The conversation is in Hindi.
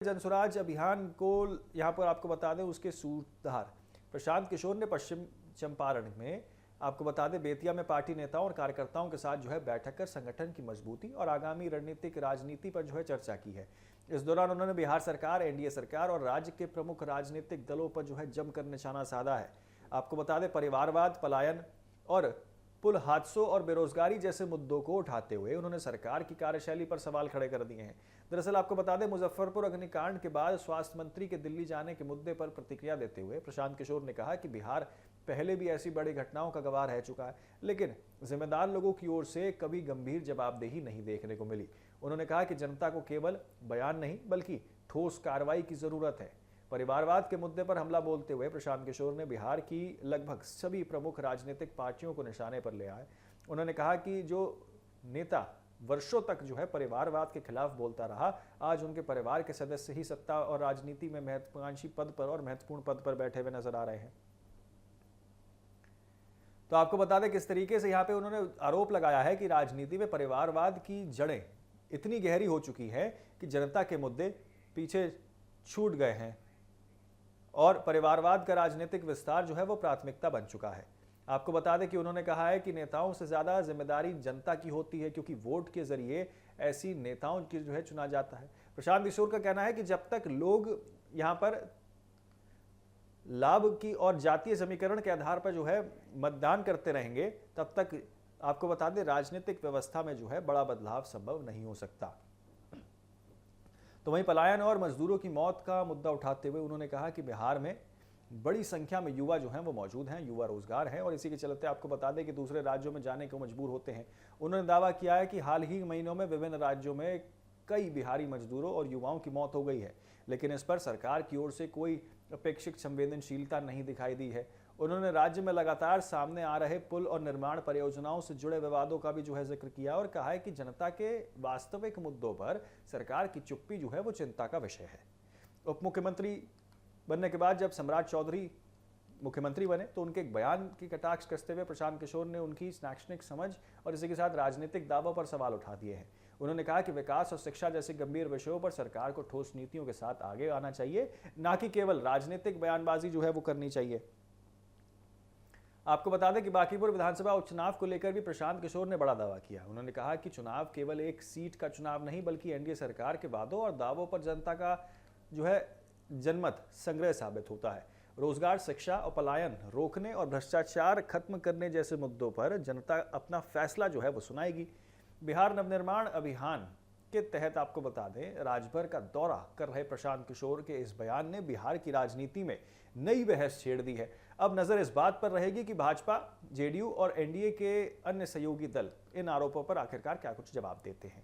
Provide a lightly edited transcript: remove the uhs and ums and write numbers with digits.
जनसुराज अभियान को यहाँ पर आपको बता दें, उसके सूत्रधार प्रशांत किशोर ने पश्चिम चंपारण में आपको बता दें बेतिया में पार्टी नेताओं और कार्यकर्ताओं के साथ बैठक कर संगठन की मजबूती और आगामी रणनीतिक राजनीति पर चर्चा की है। इस दौरान उन्होंने बिहार सरकार, एनडीए सरकार और राज्य के प्रमुख राजनीतिक दलों पर जमकर निशाना साधा है। आपको बता दें परिवारवाद, पलायन और पुल हादसों और बेरोजगारी जैसे मुद्दों को उठाते हुए उन्होंने सरकार की कार्यशैली पर सवाल खड़े कर दिए हैं। दरअसल आपको बता दें मुजफ्फरपुर अग्निकांड के बाद स्वास्थ्य मंत्री के दिल्ली जाने के मुद्दे पर प्रतिक्रिया देते हुए प्रशांत किशोर ने कहा कि बिहार पहले भी ऐसी बड़ी घटनाओं का गवाह रह चुका है, लेकिन जिम्मेदार लोगों की ओर से कभी गंभीर जवाबदेही नहीं देखने को मिली। उन्होंने कहा कि जनता को केवल बयान नहीं बल्कि ठोस कार्रवाई की जरूरत है। परिवारवाद के मुद्दे पर हमला बोलते हुए प्रशांत किशोर ने बिहार की लगभग सभी प्रमुख राजनीतिक पार्टियों को निशाने पर ले आए। उन्होंने कहा कि जो नेता वर्षों तक परिवारवाद के खिलाफ बोलता रहा, आज उनके परिवार के सदस्य ही सत्ता और राजनीति में महत्वाकांक्षी पद पर और महत्वपूर्ण पद पर बैठे हुए नजर आ रहे हैं। तो आपको बता दें किस तरीके से यहाँ पे उन्होंने आरोप लगाया है कि राजनीति में परिवारवाद की जड़ें इतनी गहरी हो चुकी है कि जनता के मुद्दे पीछे छूट गए हैं और परिवारवाद का राजनीतिक विस्तार वो प्राथमिकता बन चुका है। आपको बता दें कि उन्होंने कहा है कि नेताओं से ज्यादा जिम्मेदारी जनता की होती है, क्योंकि वोट के जरिए ऐसी नेताओं की चुना जाता है। प्रशांत किशोर का कहना है कि जब तक लोग यहाँ पर लाभ की और जातीय समीकरण के आधार पर मतदान करते रहेंगे, तब तक आपको बता दें राजनीतिक व्यवस्था में बड़ा बदलाव संभव नहीं हो सकता। तो वहीं पलायन और मजदूरों की मौत का मुद्दा उठाते हुए उन्होंने कहा कि बिहार में बड़ी संख्या में युवा वो मौजूद हैं, युवा रोजगार हैं और इसी के चलते आपको बता दें कि दूसरे राज्यों में जाने को मजबूर होते हैं। उन्होंने दावा किया है कि हाल ही महीनों में विभिन्न राज्यों में कई बिहारी मजदूरों और युवाओं की मौत हो गई है, लेकिन इस पर सरकार की ओर से कोई अपेक्षित संवेदनशीलता नहीं दिखाई दी है। उन्होंने राज्य में लगातार सामने आ रहे पुल और निर्माण परियोजनाओं से जुड़े विवादों का भी जिक्र किया और कहा है कि जनता के वास्तविक मुद्दों पर सरकार की चुप्पी वो चिंता का विषय है। उप मुख्यमंत्री बनने के बाद जब सम्राट चौधरी मुख्यमंत्री बने तो उनके एक बयान की कटाक्ष कसते हुए प्रशांत किशोर ने उनकी शैक्षणिक समझ और इसी के साथ राजनीतिक दावों पर सवाल उठा दिए हैं। उन्होंने कहा कि विकास और शिक्षा जैसे गंभीर विषयों पर सरकार को ठोस नीतियों के साथ आगे आना चाहिए, ना कि केवल राजनीतिक बयानबाजी वो करनी चाहिए। आपको बता दें कि बांकीपुर विधानसभा उपचुनाव को लेकर भी प्रशांत किशोर ने बड़ा दावा किया। उन्होंने कहा कि चुनाव केवल एक सीट का चुनाव नहीं बल्कि एनडीए सरकार के वादों और दावों पर जनता का जनमत संग्रह साबित होता है। रोजगार, शिक्षा और पलायन रोकने और भ्रष्टाचार खत्म करने जैसे मुद्दों पर जनता अपना फैसला वो सुनाएगी। बिहार नवनिर्माण अभियान के तहत आपको बता दें राज्यभर का दौरा कर रहे प्रशांत किशोर के इस बयान ने बिहार की राजनीति में नई बहस छेड़ दी है। अब नजर इस बात पर रहेगी कि भाजपा, जेडीयू और एनडीए के अन्य सहयोगी दल इन आरोपों पर आखिरकार क्या कुछ जवाब देते हैं।